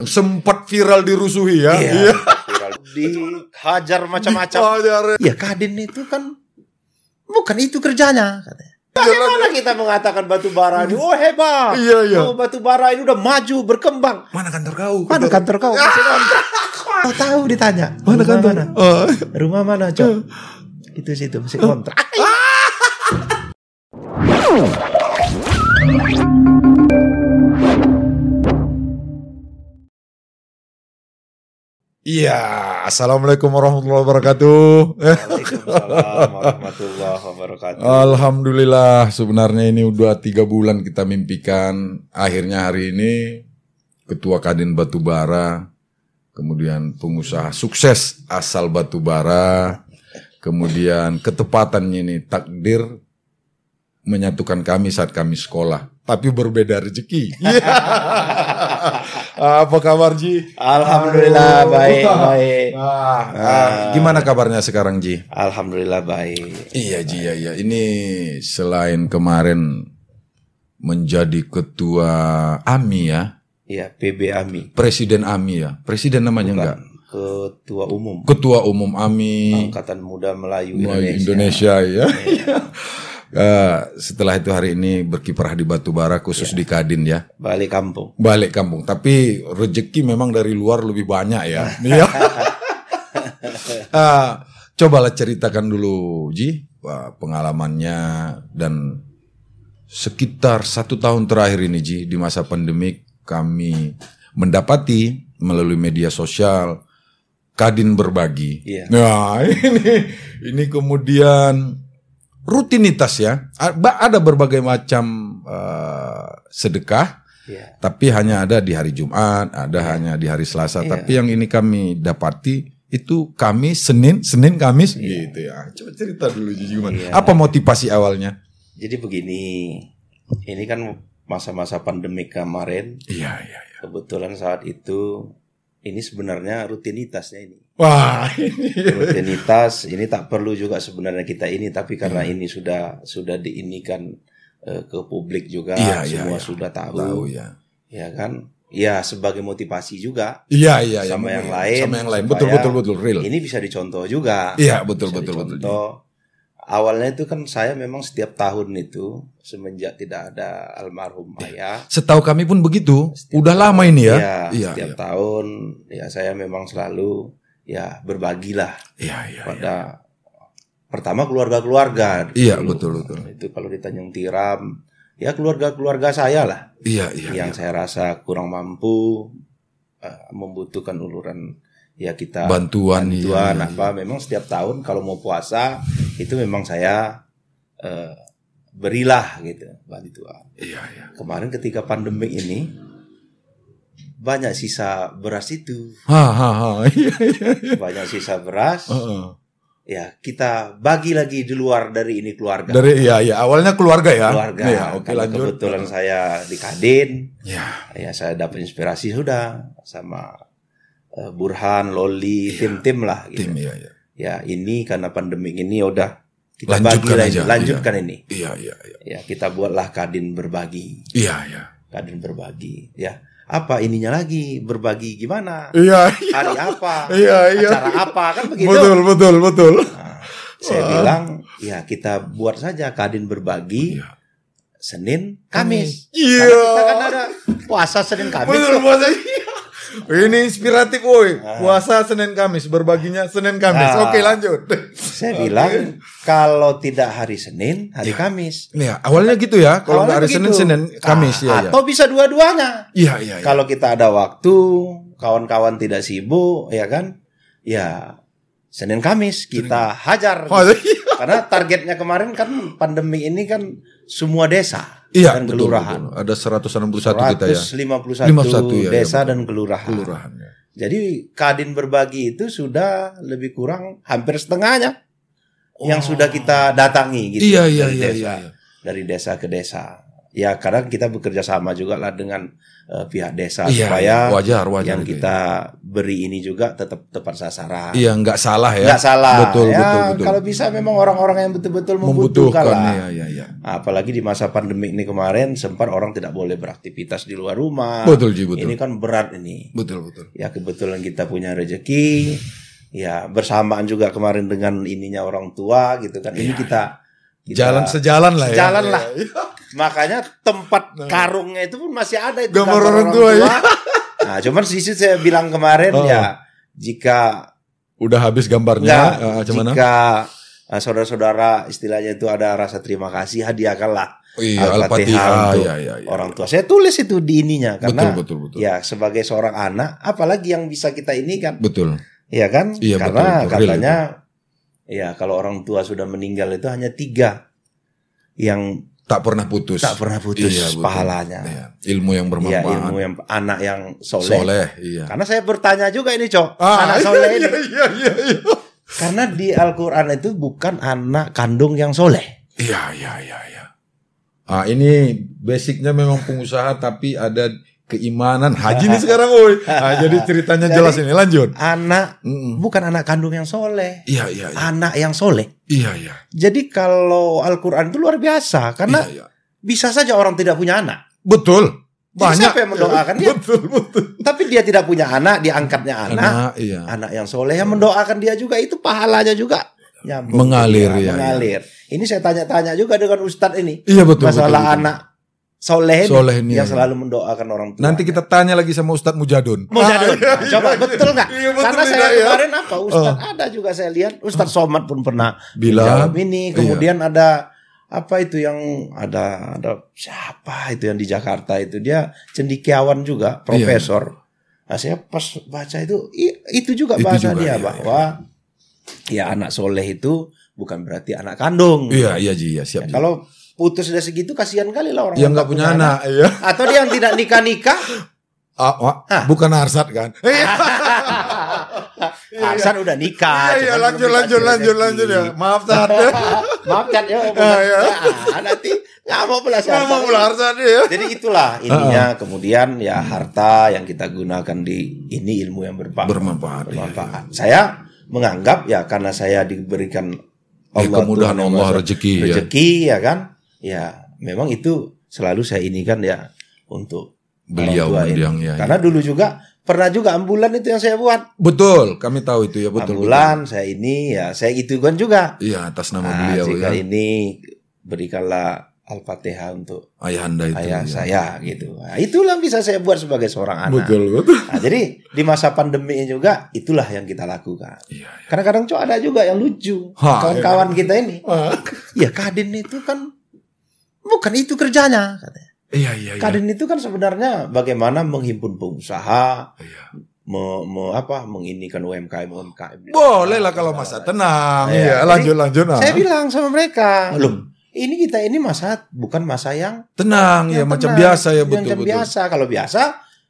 Sempat viral dirusuhi ya. Iya. Viral. Dihajar macam-macam. Ya Kadin itu kan bukan itu kerjanya katanya. Bagaimana kita mengatakan batu bara ini? Oh hebat. Iya. Oh batu bara ini udah maju berkembang. Mana kantor kau? Mana kantor kau? Kau tahu ditanya. Mana kantor? Mana? Rumah mana, Cok? Itu situ masih kontrak. Iya, assalamualaikum warahmatullahi wabarakatuh. Waalaikumsalam warahmatullahi wabarakatuh. Alhamdulillah, sebenarnya ini udah 3 bulan kita mimpikan. Akhirnya hari ini Ketua Kadin Batubara, kemudian pengusaha sukses asal Batubara, kemudian ketepatannya ini takdir menyatukan kami saat kami sekolah, tapi berbeda rezeki. Apa kabar Ji? Alhamdulillah baik. Gimana kabarnya sekarang Ji? Alhamdulillah baik. Iya Ji, ya. Ini selain kemarin menjadi ketua AMI ya. Iya, PB AMI. Presiden AMI ya. Presiden namanya enggak? Ketua umum. Ketua umum AMI. Angkatan Muda Melayu Indonesia ya. Setelah itu hari ini berkiprah di Batubara khusus di Kadin ya. Balik kampung. Tapi rezeki memang dari luar lebih banyak ya. Cobalah ceritakan dulu Ji pengalamannya dan sekitar 1 tahun terakhir ini Ji, di masa pandemik kami mendapati melalui media sosial Kadin berbagi. Iya. Nah ini kemudian rutinitas ya, ada berbagai macam sedekah, tapi hanya ada di hari Jumat, hanya di hari Selasa. Tapi yang ini kami dapati itu Kamis, Senin, Kamis gitu ya. Coba cerita dulu gimana? Apa motivasi awalnya? Jadi begini, ini kan masa-masa pandemik kemarin. Iya. Kebetulan saat itu ini sebenarnya rutinitasnya ini. Wah, rutinitas ini tak perlu juga sebenarnya kita ini, tapi karena ini sudah diinikan ke publik juga, semua sudah tahu ya kan, ya sebagai motivasi juga. Iya. Sama yang lain. Betul real. Ini bisa dicontoh juga. Iya betul. Awalnya itu kan saya memang setiap tahun itu semenjak tidak ada almarhum ayah. Setahu kami pun begitu. Udah lama ini ya. Setiap tahun ya saya memang selalu ya berbagilah. Pada pertama keluarga-keluarga. Iya betul. Itu kalau di Tanjung Tiram ya keluarga-keluarga saya lah. Iya. Yang saya rasa kurang mampu, membutuhkan uluran ya kita bantuan apa. Memang setiap tahun kalau mau puasa itu memang saya berilah gitu bantuan. Iya. Kemarin ketika pandemi ini banyak sisa beras itu. Iya. Banyak sisa beras. Ya kita bagi lagi di luar dari ini keluarga. Awalnya keluarga ya. Oke, lanjut. Kebetulan saya di Kadin. Ya saya dapat inspirasi sudah sama Burhan, Loli, tim-tim lah gitu. Tim, Ya ini karena pandemi ini udah kita lanjutkan ini. Iya. Ya kita buatlah Kadin berbagi. Iya. Kadin berbagi. Ya apa ininya lagi berbagi gimana? Iya. Hari apa? Iya. Acara apa kan begitu? Betul. Nah, saya bilang ya kita buat saja Kadin berbagi. Senin, Kamis. Iya. Karena kita kan ada puasa Senin, Kamis. Betul puasa. Ini inspiratif woi. Puasa Senin Kamis, berbaginya Senin Kamis. Oke, lanjut. Saya bilang kalau tidak hari Senin, hari Kamis. Iya, awalnya gitu ya. Kalau nggak hari Senin, Kamis ya. Atau bisa dua-duanya. Iya. Kalau kita ada waktu, kawan-kawan tidak sibuk, ya kan? Ya Senin Kamis kita hajar. Karena targetnya kemarin kan pandemi ini kan semua desa dan kelurahan. Betul. Ada 161 kita ya. 151 desa dan kelurahan. Ya. Jadi Kadin berbagi itu sudah lebih kurang hampir setengahnya yang sudah kita datangi gitu. Iya. Dari desa ke desa. Ya kadang kita bekerja sama juga lah dengan pihak desa wajar yang gitu kita beri ini juga tetap tepat sasaran. Iya, nggak salah ya. Nggak salah. Betul, ya, betul. Kalau bisa memang orang-orang yang betul-betul membutuhkan lah. Iya. Apalagi di masa pandemi ini kemarin sempat orang tidak boleh beraktivitas di luar rumah. Betul, betul. Ini kan berat ini. Betul. Ya kebetulan kita punya rezeki. Ya bersamaan juga kemarin dengan ininya orang tua gitu kan. Ini kita jalan sejalan lah ya. Jalan lah. Makanya tempat karungnya itu pun masih ada itu gambar orang tua. Ya. Nah, cuman sisi saya bilang kemarin ya jika udah habis gambarnya, jika saudara-saudara istilahnya itu ada rasa terima kasih, hadiahkanlah Al-Fatihah untuk orang tua. Saya tulis itu di ininya karena betul. Ya sebagai seorang anak, apalagi yang bisa kita ini kan. Betul. Iya kan? Iya, karena betul. Katanya ya kalau orang tua sudah meninggal itu hanya 3 yang tak pernah putus iya, pahalanya. Iya. Ilmu yang bermanfaat. Iya, ilmu yang anak yang soleh. Iya. Karena saya bertanya juga ini, Cok. Anak soleh ini. Iya. Karena di Al-Qur'an itu bukan anak kandung yang soleh. Iya. Ini basicnya memang pengusaha tapi ada keimanan haji nih sekarang, jadi ceritanya jelas ini, lanjut. Anak bukan anak kandung yang soleh. Iya. Anak yang soleh. Iya. Jadi kalau Al-Qur'an itu luar biasa karena bisa saja orang tidak punya anak. Betul. Banyak siapa yang mendoakan dia? Betul. Tapi dia tidak punya anak, diangkatnya anak. Anak yang soleh yang mendoakan dia juga itu pahalanya juga nyambung. Mengalir. Ini saya tanya-tanya juga dengan Ustadz ini. Iya, betul. Masalah betul. anak soleh ini yang selalu mendoakan orang tua. Nanti kita tanya lagi sama Ustadz Mujadun. Coba betul nggak? Iya, betul, karena saya kemarin Ustadz ada juga saya lihat Ustadz Somad pun pernah bilang ini. Kemudian ada apa itu yang ada siapa itu yang di Jakarta itu dia cendekiawan juga profesor. Nah, saya pas baca itu juga bahasa dia bahwa ya anak soleh itu bukan berarti anak kandung. Iya siap. Kalau putus udah segitu kasihan kali lah orang yang nggak punya anak. Iya. Atau dia yang tidak nikah. Bukan Arsad kan? Arsad udah nikah. Iya, lanjut ya. Maaf Tat. Maaf Tat ya. Nanti nggak mau Arsad ya. Jadi itulah ininya. Kemudian ya harta yang kita gunakan di ini ilmu yang bermanfaat. Saya menganggap ya karena saya diberikan Allah kemudahan Allah rezeki ya kan. Ya, memang itu selalu saya inikan ya untuk beliau mendiang Karena dulu juga pernah juga ambulan itu yang saya buat. Betul, kami tahu itu ya, betul. Ambulan saya itu kan juga. Iya, atas nama beliau jika ini berikanlah Al-Fatihah untuk ayahanda itu. Ayah saya gitu. Nah, itulah bisa saya buat sebagai seorang anak. Betul. Nah, jadi di masa pandemi juga itulah yang kita lakukan. Iya. Kadang-kadang ada juga yang lucu. Kawan-kawan kita ini. Ya Kadin itu kan bukan itu kerjanya katanya. Iya. Kadin itu kan sebenarnya bagaimana menghimpun pengusaha, menginikan UMKM. Boleh lah kalau masa tenang. Iya, lanjut. Saya bilang sama mereka, loh, kita ini bukan masa yang tenang ya, macam biasa ya, betul. Macam biasa. Kalau biasa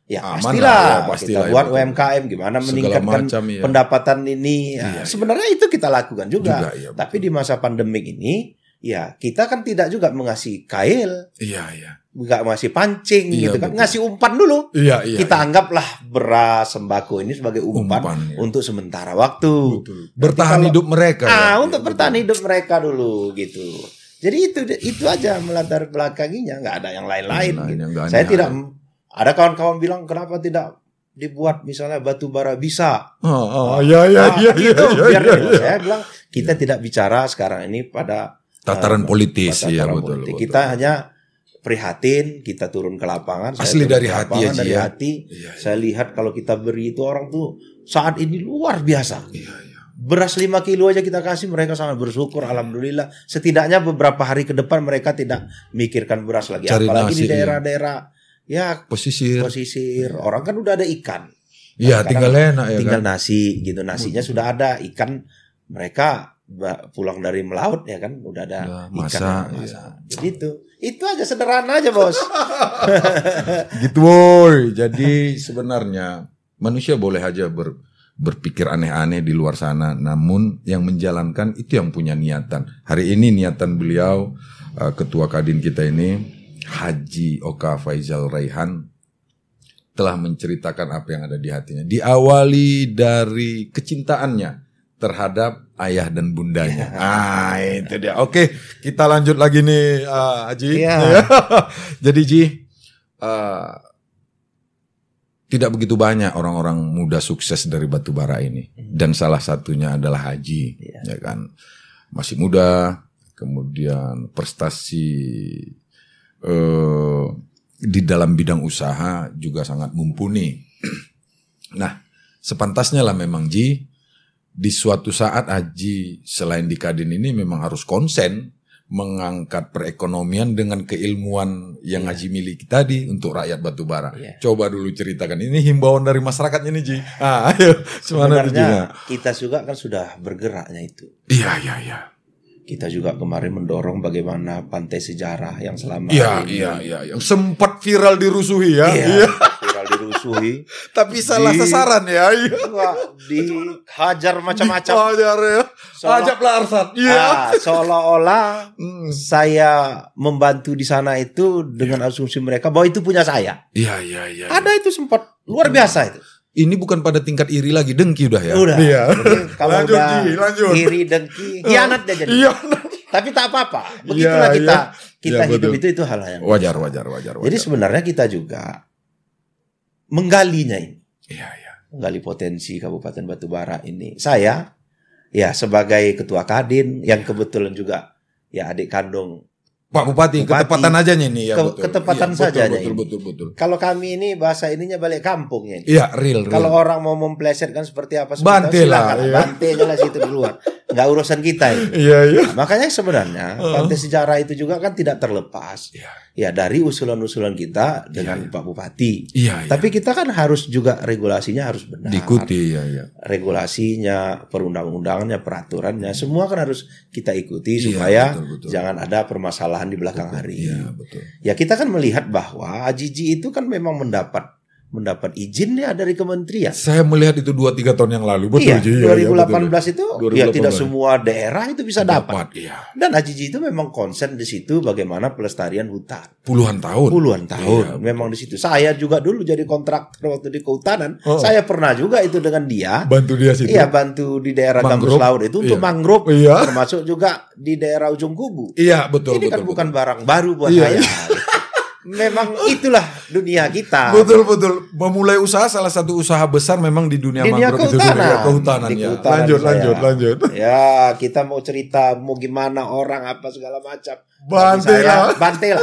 ya pastilah kita buat UMKM gimana meningkatkan pendapatan ini. Sebenarnya itu kita lakukan juga. Tapi di masa pandemik ini ya kita kan tidak juga mengasih kail. Iya. Nggak ngasih pancing gitu kan. Ngasih umpan dulu. Iya. Kita anggaplah beras sembako ini sebagai umpan untuk sementara waktu. Betul. Bertahan hidup mereka. Untuk bertahan hidup mereka dulu gitu. Jadi itu aja melatar belakanginya, nggak ada yang lain-lain gitu. Saya tidak ada kawan-kawan bilang kenapa tidak dibuat misalnya batu bara bisa. Iya. Saya bilang kita tidak bicara sekarang ini pada tataran politis, betul. Kita hanya prihatin, kita turun ke lapangan. Asli dari hati aja. Dari hati. Saya lihat kalau kita beri itu orang tuh saat ini luar biasa. Iya. Beras 5 kilo aja kita kasih, mereka sangat bersyukur, alhamdulillah. Setidaknya beberapa hari ke depan mereka tidak mikirkan beras lagi. Cari apalagi nasi, di daerah-daerah pesisir. Orang kan udah ada ikan. Iya, tinggal enak ya. Tinggal nasi gitu, nasinya sudah ada, ikan mereka pulang dari melaut ya kan, udah ada ikan. Jadi itu aja, sederhana aja bos. Gitu boy. Jadi sebenarnya manusia boleh aja berpikir aneh-aneh di luar sana, namun yang menjalankan itu yang punya niatan. Hari ini niatan beliau, ketua Kadin kita ini Haji Oka Faizal Raihan, telah menceritakan apa yang ada di hatinya. Diawali dari kecintaannya terhadap ayah dan bundanya. Itu dia. Oke, kita lanjut lagi nih, Haji. Jadi Ji, tidak begitu banyak orang-orang muda sukses dari batubara ini, dan salah satunya adalah Haji, ya kan. Masih muda, kemudian prestasi di dalam bidang usaha juga sangat mumpuni. Nah, sepantasnya lah memang Ji, di suatu saat Haji selain di Kadin ini memang harus konsen mengangkat perekonomian dengan keilmuan yang Haji miliki tadi untuk rakyat batubara. Coba dulu ceritakan, ini himbauan dari masyarakat ini Ji. Ayo, sebenarnya kita juga kan sudah bergeraknya itu. Iya. Kita juga kemarin mendorong bagaimana pantai sejarah yang selama ini yang sempat viral dirusuhi ya. Viral dirusuhi. Tapi salah sasaran ya. Dihajar macam-macam. Hajar ya. Hajar Arsat. Seolah-olah saya membantu di sana itu dengan asumsi mereka bahwa itu punya saya. Iya. Ada itu sempat luar biasa itu. Ini bukan pada tingkat iri lagi, dengki udah ya. Udah. Iya. Kalau lanjut. Iri, dengki, hianat dia jadi. Tapi tak apa-apa. Begitulah kita hidup itu hal yang wajar. Jadi sebenarnya kita juga menggalinya ini. Iya. Menggali potensi Kabupaten Batubara ini. Saya sebagai ketua Kadin yang kebetulan juga adik kandung Pak Bupati, ketepatan aja nih ya, betul. Ketepatan saja betul. Kalau kami ini bahasa ininya balik kampungnya. Iya, real. Kalau orang mau memplesetkan seperti apa Bantai lah, bantai aja lah situ di luar. Enggak urusan kita ini. Iya. Nah, makanya sebenarnya pantai sejarah itu juga kan tidak terlepas. Dari usulan-usulan kita dengan Pak Bupati. Iya. Tapi kita kan harus juga regulasinya harus benar. Diikuti Regulasinya, perundang-undangannya, peraturannya, semua kan harus kita ikuti supaya betul. Jangan ada permasalahan di belakang hari. Iya, betul. Ya kita kan melihat bahwa Ajiji itu kan memang mendapat izin dari kementerian. Saya melihat itu 2-3 tahun yang lalu. Betul. 2018 itu 2018. Tidak semua daerah itu bisa dapat. Dan Ajiji itu memang konsen di situ bagaimana pelestarian hutan. Puluhan tahun. Memang di situ. Saya juga dulu jadi kontraktor waktu di kehutanan. Saya pernah juga itu dengan dia. Bantu dia situ. Iya, bantu di daerah Gambus Laut itu untuk mangrove. Termasuk juga di daerah Ujung Kubu. Iya, betul. Ini kan bukan barang baru buat saya. Memang itulah dunia kita. Betul. Memulai usaha, salah satu usaha besar memang di dunia mangrove kehutanan. Lanjut. Ya, kita mau cerita mau gimana orang apa segala macam. Bantai lah.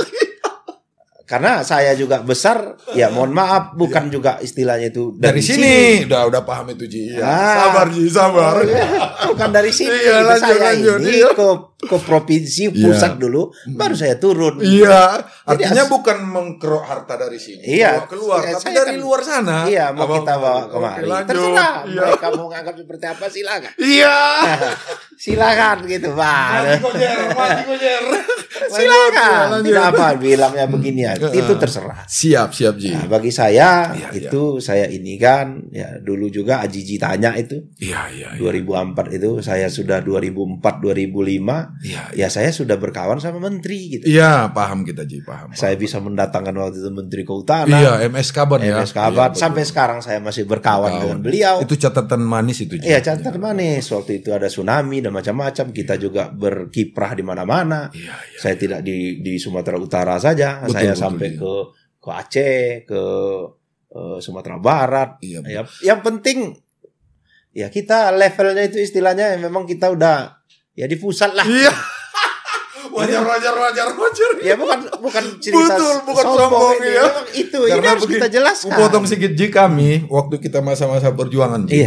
Karena saya juga besar, mohon maaf, bukan juga istilahnya itu dari sini. Udah paham itu Ji. Sabar. Bukan dari sini. Lanjut. Ke provinsi pusat dulu, baru saya turun. Artinya bukan mengkerok harta dari sini. Keluar, tapi dari luar sana. Mau kita bawa kemari. Terserah. Mereka mau nganggap seperti apa silakan. Silakan gitu, Pak. Mati kojer. Silakan. Tidak apa bilangnya begini ya. Itu terserah. Siap Ji. Nah, bagi saya itu saya ini kan dulu juga Ajiji tanya itu. 2004 itu saya sudah 2004 2005. Saya sudah berkawan sama menteri gitu. Paham kita Ji, paham. Saya bisa mendatangkan waktu itu menteri kehutanan. MS Kaban ya. MS Kaban. Sampai sekarang saya masih berkawan dengan beliau. Itu catatan manis itu Ji. Iya, catatan manis. Waktu itu ada tsunami dan macam-macam. Kita juga berkiprah di mana-mana. Saya tidak di Sumatera Utara saja. Saya sampai ke Aceh, ke Sumatera Barat. Yang penting kita levelnya itu istilahnya memang kita udah di pusat lah. Wajar. Ya bukan cerita bukan sombong ya. Itu ini harus kita jelaskan. Potong sedikit Ji, kami waktu kita masa-masa perjuangan Ji.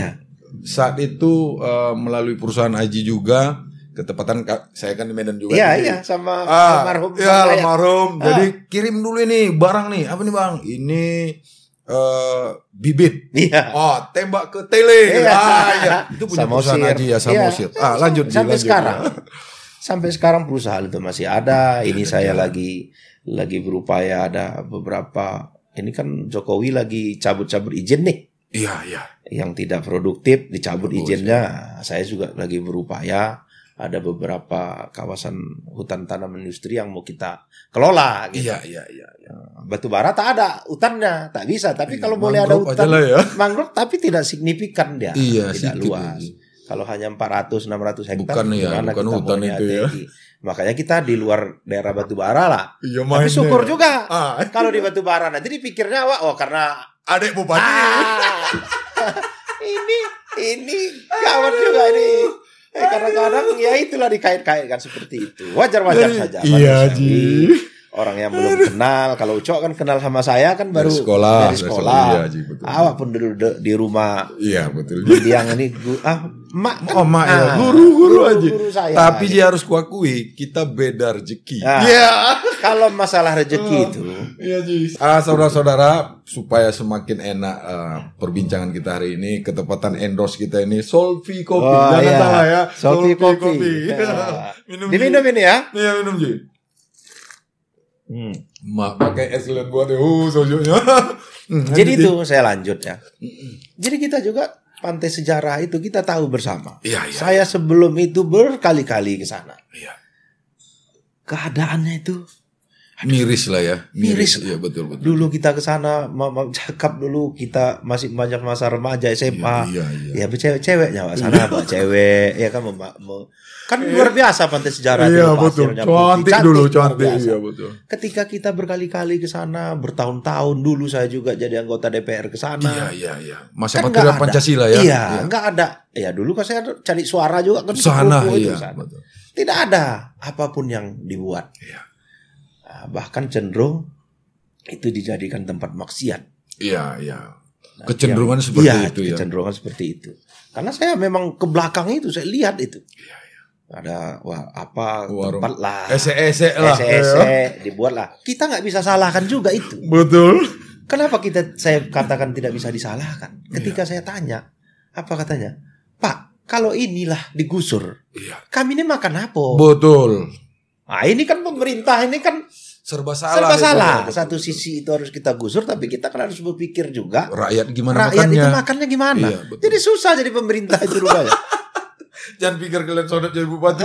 Saat itu melalui perusahaan Aji juga, ketepatan saya kan di Medan juga. Sama almarhum. Almarhum. Jadi kirim dulu ini barang nih. Apa nih Bang? Ini bibit. Tembak ke tele. Itu punya perusahaan Aji ya, Samosir. Lanjut. Sampai sekarang perusahaan itu masih ada. Ini saya lagi berupaya, ada beberapa. Ini kan Jokowi lagi cabut izin nih. Yang tidak produktif dicabut izinnya. Saya juga lagi berupaya ada beberapa kawasan hutan tanam industri yang mau kita kelola gitu. Iya. Batu bara tak ada hutannya, tak bisa. Tapi kalau boleh ada Mangrove hutan aja lah ya. mangrove, tapi tidak signifikan dia, Iya, tidak sedikit luas. aja. Kalau hanya 400-600 hektar, Bukan ya, gimana bukan kita hutan mau itu ya. niategi? Makanya kita di luar daerah batu bara lah. Iya, Tapi syukur juga Ah. kalau di batu bara nanti dipikirnya karena Adek bupati. ini kawan juga ini. Kadang-kadang ya itulah dikait-kaitkan seperti itu. Wajar-wajar saja. Iya, manusiawi. Ji. Orang yang belum kenal, kalau Ucok kan kenal sama saya kan baru Dari dari sekolah. sekolah. Iya, Ji, betul. Awak pun dulu di rumah. Iya, betul. Yang ini mak kan, Mak ya, guru aja. Guru saya. Tapi dia harus kuakui, kita beda rezeki. Nah, Iya. Kalau masalah rezeki itu, Iya, Ji. Saudara-saudara, supaya semakin enak perbincangan kita hari ini, ketepatan endorse kita ini Solvi Kopi. Oh, Jangan iya. salah ya. Solvi Kopi. Iya. Minum, Ji. diminum ini ya. Iya, minum, Ji. Mak pakai es lihat buat sojoknya. Jadi itu saya lanjut ya. Jadi kita juga pantai sejarah itu kita tahu bersama. Iya. Saya sebelum itu berkali-kali ke sana. Iya. Keadaannya itu Miris lah ya. Miris. Iya, betul. dulu kita ke sana, cakap dulu kita masih banyak masa remaja SMA. Iya. Ya cewek-ceweknya Pak sana, Pak cewek ya kan kan luar biasa pantai sejarah itu. Iya, betul. Pasirnya putih, Cantik dulu, luar cantik. biasa. Iya, betul. Ketika kita berkali-kali ke sana, bertahun-tahun dulu saya juga jadi anggota DPR ke sana. Iya. Masa Kan patriot nggak ada. Pancasila ya. Iya, nggak ada. Ya dulu kan saya cari suara juga kan Sana, kupu-kupu itu iya. sana. Betul. Tidak ada apapun yang dibuat. Iya. Nah, bahkan cenderung itu dijadikan tempat maksiat. Iya. Nah, Kecenderungan seperti iya, itu ya. kecenderungan seperti itu. Karena saya memang ke belakang itu saya lihat itu. Iya. Ada Warung. tempat lah. Ese-ese lah. Ese dibuat lah. Kita nggak bisa salahkan juga itu. Betul. Kenapa saya katakan tidak bisa disalahkan? Ketika saya tanya, apa katanya? Pak, kalau inilah digusur, Iya. kami ini makan apa? Betul. Nah, ini kan pemerintah ini kan Serba salah. salah. Itu. Satu sisi itu harus kita gusur, tapi kita kan harus berpikir juga Rakyat gimana rakyat makannya. itu makannya gimana. Iya, betul. Jadi susah jadi pemerintah itu rupanya. Jangan pikir kalian saudara jadi bupati.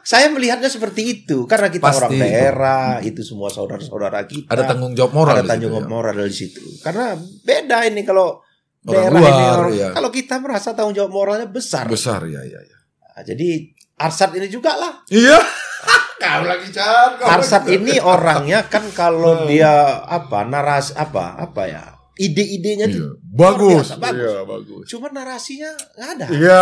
Saya melihatnya seperti itu karena kita Pasti. orang daerah, itu semua saudara-saudara kita. Ada tanggung jawab moral. Ada di tanggung situ, jawab moral di situ. Karena beda ini kalau Orang daerah luar, ini orang, iya. kalau kita merasa tanggung jawab moralnya besar. Besar ya. Nah, jadi Arsat ini juga lah. Iya. Kau lagi Chan. Arsat ini orangnya kan kalau dia narasi ya, ide-idenya Iya. tuh Bagus. luar biasa, bagus. Iya, bagus. Cuma narasinya nggak ada. Iya.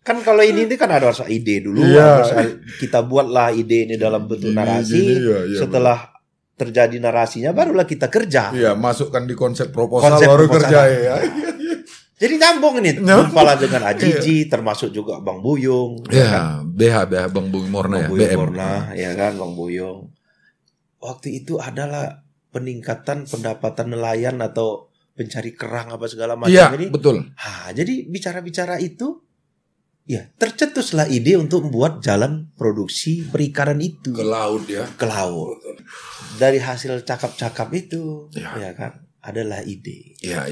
Kan kalau ini kan ada rasa ide dulu, Iya. kita buatlah ide ini dalam bentuk Gini, narasi. iya, Setelah terjadi narasinya, barulah kita kerja. Iya, masukkan di konsep proposal Konsep baru proposal. kerja ya. Jadi nyambung ini, Kepala dengan Ajiji, termasuk juga Bang Buyung, Iya, BH Bang Bung Morna ya, Bang Buyung BM. Morna, ya kan Bang Buyung. Waktu itu adalah peningkatan pendapatan nelayan atau pencari kerang apa segala macam Iya, ini. betul. Jadi bicara-bicara itu, ya tercetuslah ide untuk membuat jalan produksi perikanan itu Ke laut ya. ke laut. Dari hasil cakap-cakap itu, Ya. ya kan, adalah ide. Iya.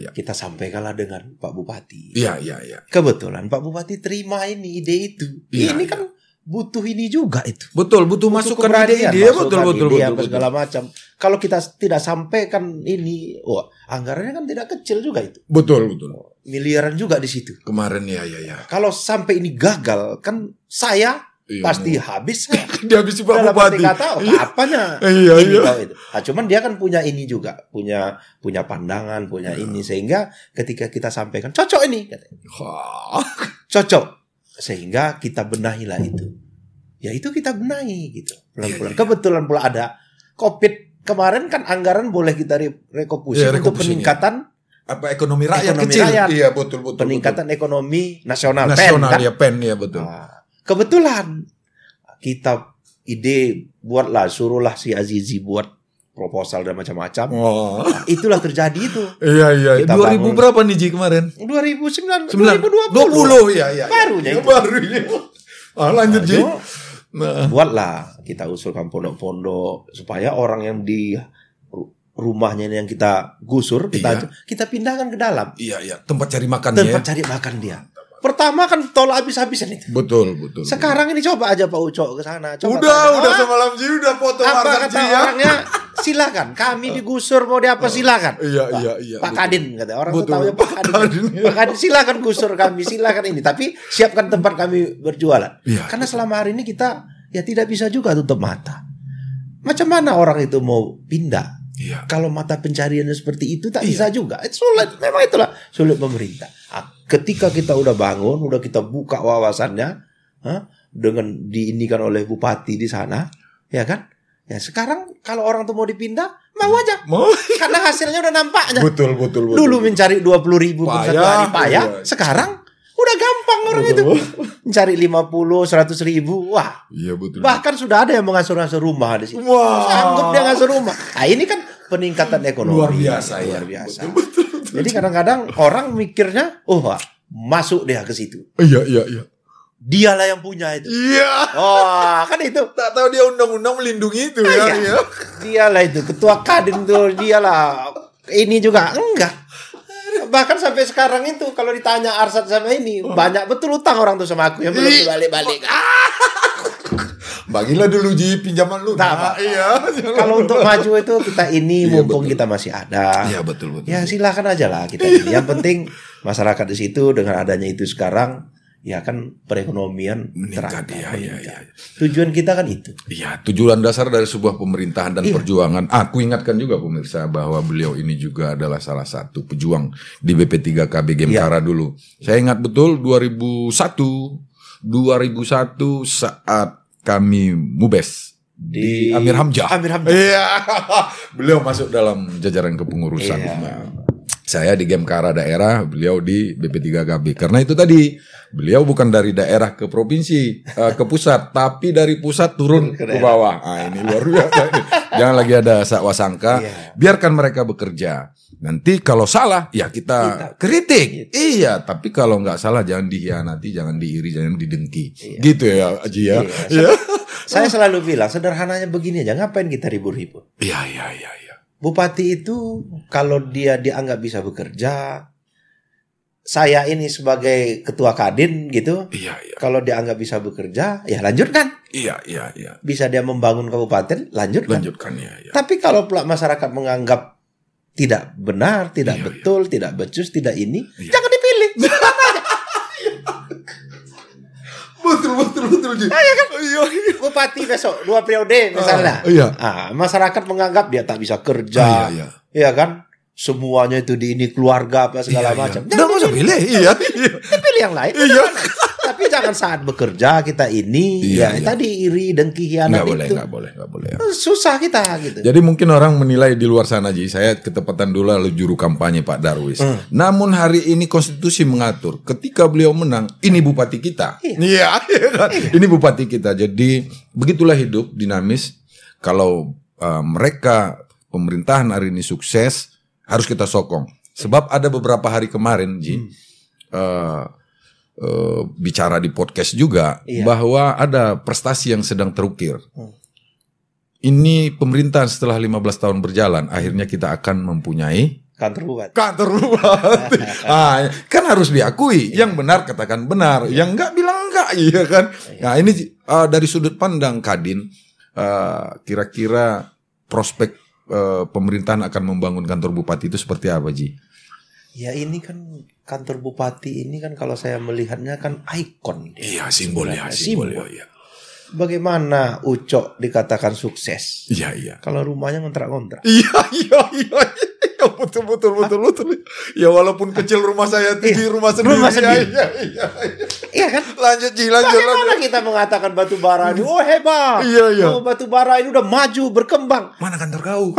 Kita sampaikanlah dengan Pak Bupati. Iya. Kebetulan Pak Bupati terima ini ide itu. Iya, Ini kan butuh ini juga itu. Betul, butuh masukan keberanian, ide-ide, masukan betul. ide apa segala macam. Kalau kita tidak sampaikan ini, anggarannya kan tidak kecil juga itu. Betul. Miliaran juga di situ. Kemarin ya. Kalau sampai ini gagal, kan saya Iya, pasti habis saya. Dia habis Pak Dalam arti Bupati. kata, apanya? Iya. Itu. Cuman dia kan punya ini juga, punya pandangan, punya ini, sehingga ketika kita sampaikan cocok ini, katanya. Wah. Cocok, sehingga kita benahilah itu. Ya itu kita benahi gitu, pelan-pelan. Iya. Kebetulan pula ada COVID kemarin kan anggaran boleh kita rekomposisi Iya, untuk rekomposisi, peningkatan Apa ekonomi rakyat Ekonomi kecil? rakyat. Iya, betul. peningkatan ekonomi nasional. Nasional PEN, kan? ya, PEN ya, betul. Nah, kebetulan kita buatlah, suruhlah si Azizi buat proposal dan macam-macam. Wah. Nah, itulah terjadi itu. Iya. Kita 2000 bangun. berapa nih Ji kemarin? 2009, 2020. Iya. Barunya itu. Barunya. Lanjut Ji. Cuma Nah. buatlah, kita usulkan pondok-pondok supaya orang yang di rumahnya yang kita gusur, kita pindahkan ke dalam Iya. Tempat cari makannya. tempat Ya. cari makan dia. pertama kan tol habis-habisan itu. Betul. Sekarang ini coba aja Pak Ucok ke sana. Udah semalam udah foto apa kata orangnya? Silakan, kami digusur mau diapa silakan. Iya. Pak Kadin kata orang tuh tahu Pak Kadin. Pak Kadin silakan gusur kami, silakan ini. Tapi siapkan tempat kami berjualan. Iya, karena selama hari ini kita ya tidak bisa juga tutup mata. Macam mana orang itu mau pindah? Iya. Kalau mata pencariannya seperti itu tak bisa juga. Sulit, memang itulah sulit pemerintah. Ketika kita udah bangun, udah kita buka wawasannya, dengan diinikan oleh bupati di sana, ya kan? Ya sekarang kalau orang tuh mau dipindah, mau aja. Karena hasilnya udah nampaknya. Betul. Dulu mencari 20.000 pun satu hari payah. Sekarang udah gampang orang itu. Mencari 50, 100.000. Wah. Iya betul. Bahkan sudah ada yang mengasuh-asuh rumah di situ. Wah. Anggap dia ngasuh rumah. Nah, ini kan peningkatan ekonomi. Luar biasa. Betul. Jadi kadang-kadang orang mikirnya, masuk dia ke situ. Iya. Dialah yang punya itu. Iya. Oh, kan itu. Tak tahu dia undang-undang melindungi itu ya. Iya. Dialah itu ketua Kadin tuh, dialah. Ini juga enggak. Bahkan sampai sekarang itu kalau ditanya Arsad sama ini, banyak betul utang orang tuh sama aku yang belum dibalik-balik. Bagilah dulu Ji pinjaman lu. Iya. Kalau untuk maju itu kita ini mumpung kita masih ada. Iya betul. Ya silakan aja lah kita ini. Yang penting masyarakat di situ dengan adanya itu sekarang ya kan perekonomian meningkat. Iya. Tujuan kita kan itu. Iya, tujuan dasar dari sebuah pemerintahan dan perjuangan. Aku ingatkan juga pemirsa bahwa beliau ini juga adalah salah satu pejuang di BP3KB Gemkara dulu. Saya ingat betul 2001 saat kami mubes di Amir Hamzah. Iya. Beliau masuk dalam jajaran kepengurusan. Saya di Gemkara daerah, beliau di BP3KB. Karena itu tadi, beliau bukan dari daerah ke provinsi, ke pusat, tapi dari pusat turun ke bawah. Ini luar biasa. Jangan lagi ada sakwa-sangka. Biarkan mereka bekerja. Nanti kalau salah, ya kita kritik. Iya, tapi kalau nggak salah jangan dihianati, jangan diiri, jangan didengki. Gitu ya, Aji ya. Saya selalu bilang, sederhananya begini aja, ngapain kita ribut-ribut? Iya. Bupati itu kalau dia dianggap bisa bekerja, saya ini sebagai ketua Kadin gitu, kalau dianggap bisa bekerja, ya lanjutkan. Iya. Bisa dia membangun kabupaten, lanjutkan. Ya. Tapi kalau pula masyarakat menganggap tidak benar, tidak betul, tidak becus, tidak ini, jangan dipilih. Betul. Ya kan? Bupati besok 2 periode misalnya. Masyarakat menganggap dia tak bisa kerja. Iya kan? Semuanya itu di ini keluarga apa segala macam. Jangan usah pilih. Pilih yang lain. Tapi jangan saat bekerja kita ini tadi iri dengki hianat itu. Nggak boleh. Susah kita gitu. Jadi mungkin orang menilai di luar sana Ji, saya ketepatan dulu lalu juru kampanye Pak Darwis. Namun hari ini konstitusi mengatur ketika beliau menang, ini bupati kita. Iya. Ini bupati kita. Jadi begitulah hidup dinamis. Kalau mereka pemerintahan hari ini sukses, harus kita sokong. Sebab ada beberapa hari kemarin Ji, bicara di podcast juga bahwa ada prestasi yang sedang terukir. Ini pemerintahan setelah 15 tahun berjalan, akhirnya kita akan mempunyai kantor bupati. Kan harus diakui, yang benar katakan benar, yang enggak bilang enggak, iya kan? Nah ini dari sudut pandang Kadin, kira-kira prospek pemerintahan akan membangun kantor bupati itu seperti apa Ji? Ya ini kan kantor bupati ini kan kalau saya melihatnya kan ikon. Iya simbol. Bagaimana Ucok dikatakan sukses? Iya. Kalau rumahnya ngontrak-ngontrak. Iya. Betul. Ya walaupun kecil rumah saya di rumah sendiri. Iya kan? Lanjut. Bagaimana kita mengatakan batu bara ini? Oh hebat. Iya. Oh batu bara ini udah maju berkembang. Mana kantor kau?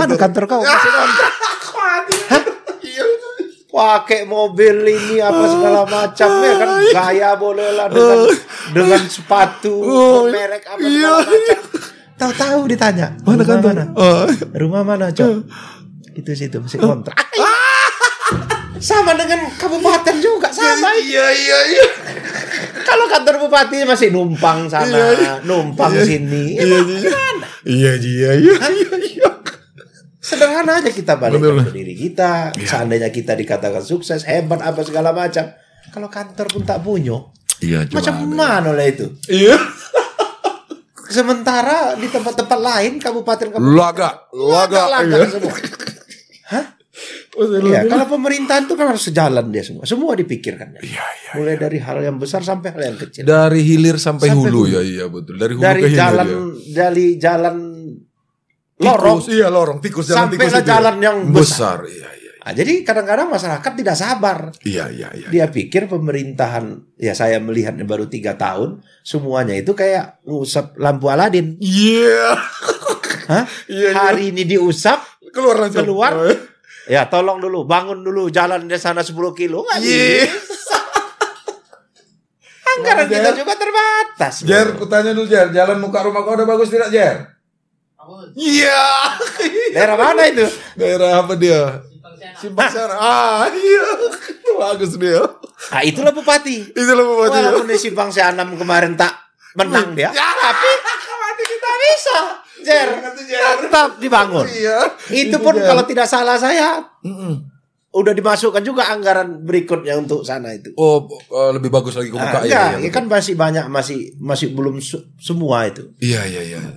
Masih ngontrak. Pakai mobil ini apa segala macam ya kan, gaya boleh lah dengan sepatu merek apa segala macam. Tahu-tahu ditanya rumah mana Cok? Itu situ masih kontrak. Sama dengan kabupaten juga sama. Iya. Kalau kantor bupati masih numpang sana, numpang sini. Iya. Sederhana aja kita balik ke diri kita. Seandainya kita dikatakan sukses, hebat apa segala macam, Kalau kantor pun tak punya. Iya, Macam mana lah itu? Iya. Sementara di tempat-tempat lain kabupaten Laga iya. semua. Hah? Iya, kalau pemerintahan itu kan harus sejalan dia semua. Semua dipikirkan. Iya. Mulai dari hal yang besar sampai hal yang kecil. Dari hilir sampai hulu ya, iya betul. Dari hulu ke hilir. Dari jalan lorong. Lorong tikus jalan sampai tikus jalan yang besar. Iya. Nah, jadi kadang-kadang masyarakat tidak sabar. Iya. Dia pikir pemerintahan, ya saya melihatnya baru 3 tahun, semuanya itu kayak ngusap lampu Aladin. Iya. Hah? Hari ini diusap, keluar. Ya tolong dulu, bangun dulu, jalan di sana 10 kilo. Nggak bisa. Anggaran kita juga terbatas. Jer, kutanya dulu Jer, jalan muka rumah kau udah bagus tidak Jer? Bagus. Iya. Daerah mana itu? Daerah apa dia? Simpang Sianam. Iya. Bagus dia. Nah, itulah bupati. Walaupun di Simpang Sianam kemarin tak menang dia, tapi kita bisa. Jer, tetap dibangun. Iya. Itu pun kalau tidak salah saya, udah dimasukkan juga anggaran berikutnya untuk sana itu. Oh, lebih bagus lagi ke muka ya kan masih banyak, masih belum semua itu. Iya.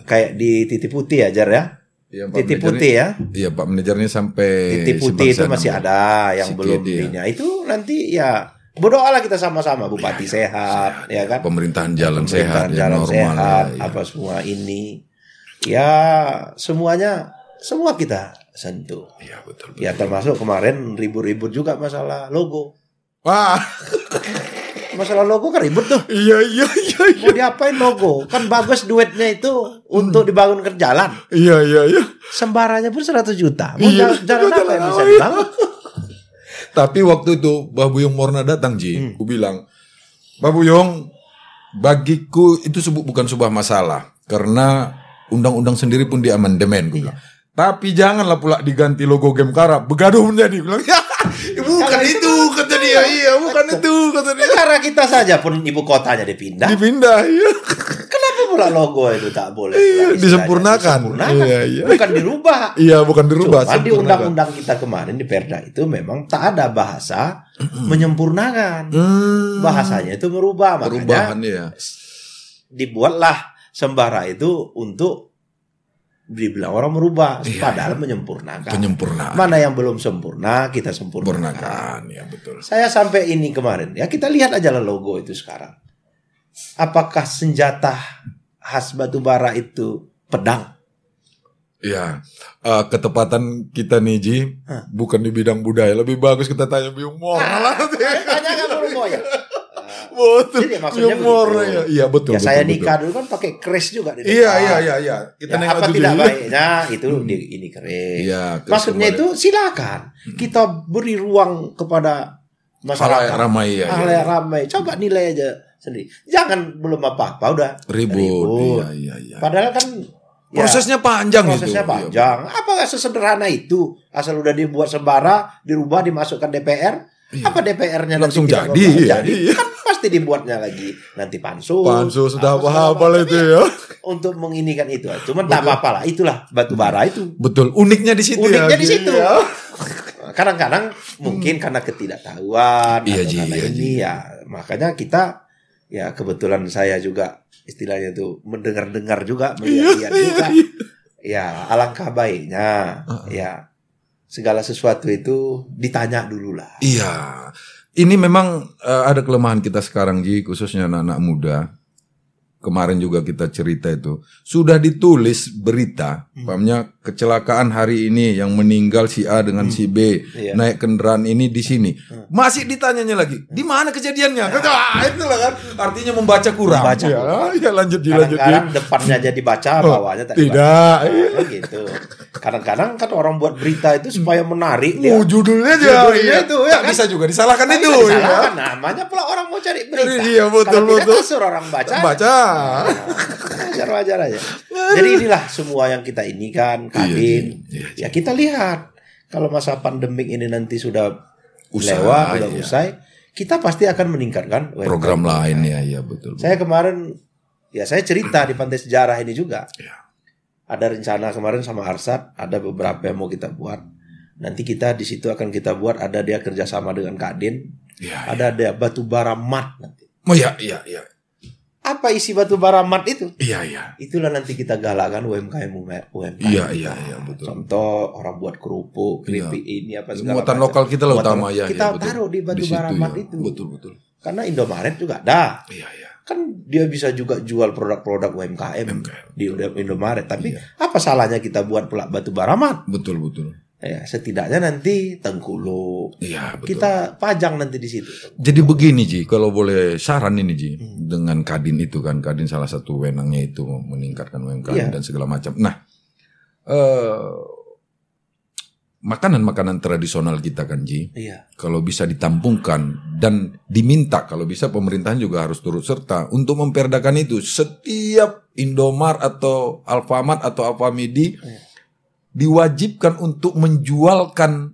Kayak di Titik Putih ya, Jar ya. Titik Putih ya. Iya, Pak manajernya sampai Titik Putih itu masih ada yang belum ininya. Itu nanti ya berdoalah kita sama-sama, bupati sehat, ya kan. Pemerintahan jalan sehat, jalan normal, sehat, apa semua ini. Ya semuanya, semua kita sentuh. Iya, betul. Ya termasuk kemarin ribut-ribut juga masalah logo. Wah. Masalah logo kan ribut tuh. Iya. Mau diapain logo? Kan bagus duitnya itu untuk dibangun ke jalan. Iya. Sembaranya pun 100 juta. Mau jalan apa yang bisa dibangun? Tapi waktu itu Mbah Buyung Morna datang Ji, aku bilang, Mbah Buyung, bagiku itu bukan sebuah masalah karena undang-undang sendiri pun diamandemen. Gue bilang. Tapi janganlah pula diganti logo Gemkara, begaduh menjadi. Bilang, ya, bukan itu kata dia. Iya, bukan itu kata dia. Karena kita saja pun ibu kotanya dipindah. Iya. Kenapa pula logo itu tak boleh? Iya, disempurnakan. Iya. Bukan dirubah. Iya, bukan dirubah. Cuma di undang-undang kita kemarin di Perda itu memang tak ada bahasa menyempurnakan. Bahasanya itu merubah. Perubahan ya. Dibuatlah sembara itu untuk dibilang orang merubah, padahal menyempurnakan. Mana yang belum sempurna kita sempurnakan. Ya betul. Saya sampai ini kemarin, ya kita lihat aja lah logo itu sekarang. Apakah senjata khas batubara itu pedang? Ya, ketepatan kita nih Ji, bukan di bidang budaya, lebih bagus kita tanya Buyung Morna lah. Tanya kan Buyung ya. Betul. Jadi maksudnya ya. Iya betul. Ya saya nikah dulu kan pakai kres juga di depan. Iya. Kita apa tidak baiknya itu ini kres. Iya, maksudnya itu silakan kita beri ruang kepada masyarakat. Halayak ramai. Coba nilai aja sendiri. Jangan belum apa-apa udah ribut. Iya. Padahal kan prosesnya panjang. Panjang. Apa nggak sesederhana itu? Asal udah dibuat sembara, dirubah, dimasukkan DPR. Apa DPR-nya langsung jadi? Kan pasti dibuatnya lagi nanti pansus sudah apa lah itu ya untuk menginikan itu. Cuman tak apa-apa lah, itulah batubara itu. Betul, uniknya di situ. Di situ. Ya. Kadang-kadang mungkin karena ketidaktahuan makanya kita ya kebetulan saya juga istilahnya tuh mendengar-dengar juga, melihat juga. Ya alangkah baiknya ya segala sesuatu itu ditanya dulu lah. Iya. Ini memang ada kelemahan kita sekarang Ji, khususnya anak-anak muda. Kemarin juga kita cerita itu. Sudah ditulis berita, pahamnya kecelakaan hari ini yang meninggal si A dengan si B, naik kendaraan ini di sini. Masih ditanyanya lagi, di mana kejadiannya? Itulah kan, artinya membaca kurang. Ya lanjut. Kadang-kadang depannya jadi baca, bawahnya tak tidak. Gitu. Kadang-kadang kan orang buat berita itu supaya menarik dia. Judulnya aja. Itu ya kan? Bisa juga disalahkan itu. Disalahkan. Namanya pula orang mau cari berita. Iya betul. Kalau tidak suruh orang baca. Wajar aja. Jadi inilah semua yang kita ini kan Kadin. Ya kita lihat kalau masa pandemik ini nanti sudah usai, kita pasti akan meningkatkan program lain ya betul. Saya kemarin saya cerita di Pantai Sejarah ini juga. Ada rencana kemarin sama Arsat, ada beberapa yang mau kita buat. Nanti kita di situ akan kita buat, ada dia kerjasama dengan Kadin. Ya, ada batu bara mat nanti. Oh iya. Apa isi batu bara mat itu? Iya. Itulah nanti kita galakkan UMKM. Iya, betul. Contoh orang buat kerupuk, keripik ini apa segala muatan macam. lokal kita lah utama ya. Kita betul. taruh di batu bara mat itu. Betul. Karena Indomaret juga ada. Iya. Kan dia bisa juga jual produk-produk UMKM di Indomaret. Tapi apa salahnya kita buat pula batu bara mat? Betul. Ya, setidaknya nanti Tengkuluk. Iya, betul. Kita pajang nanti di situ. Jadi begini Ji, kalau boleh saran ini Ji, dengan Kadin itu kan, Kadin salah satu wewenangnya itu meningkatkan UMKM dan segala macam. Nah, makanan-makanan tradisional kita kan Ji, kalau bisa ditampungkan dan diminta, kalau bisa pemerintahan juga harus turut serta untuk memperdakan itu. Setiap Indomart atau Alfamart atau Alfamidi diwajibkan untuk menjualkan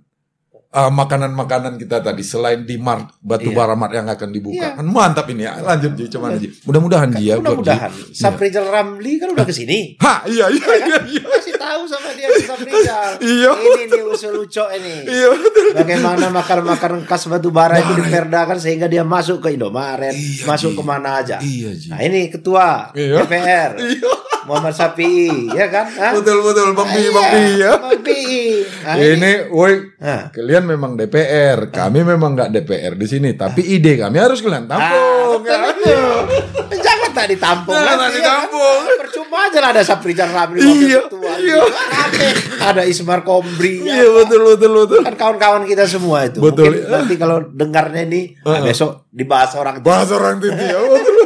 makanan-makanan kita tadi selain di Mart batu bara Mart yang akan dibuka. Kan mantap ini ya. Lanjut Ji, cuman Ji. Mudah-mudahan Ji ya. Mudah-mudahan. Saprijal Ramli kan udah kesini. Iya. Kasih tahu sama dia Saprijal. Ini nih usul Ucok ini. Iya betul. Bagaimana makanan-makanan khas batu bara itu diperdakan sehingga dia masuk ke Indomaret, masuk kemana aja. Iya Ji. Nah ini ketua DPR. Muhammad Sapi, ya kan? Betul, Bang Pi ya. Bang Pi. Ini, woi, kalian memang DPR, kami memang nggak DPR di sini, tapi ide kami harus kalian tampung. Jangan tak ditampung. Jangan ditampung. Percuma aja lah ada Saprijal Ramli. Iya. Ada Ismar Kombri. Iya betul. Kan kawan-kawan kita semua itu. Betul. Mungkin nanti kalau dengarnya ini, besok dibahas orang itu. Bahas orang itu ya.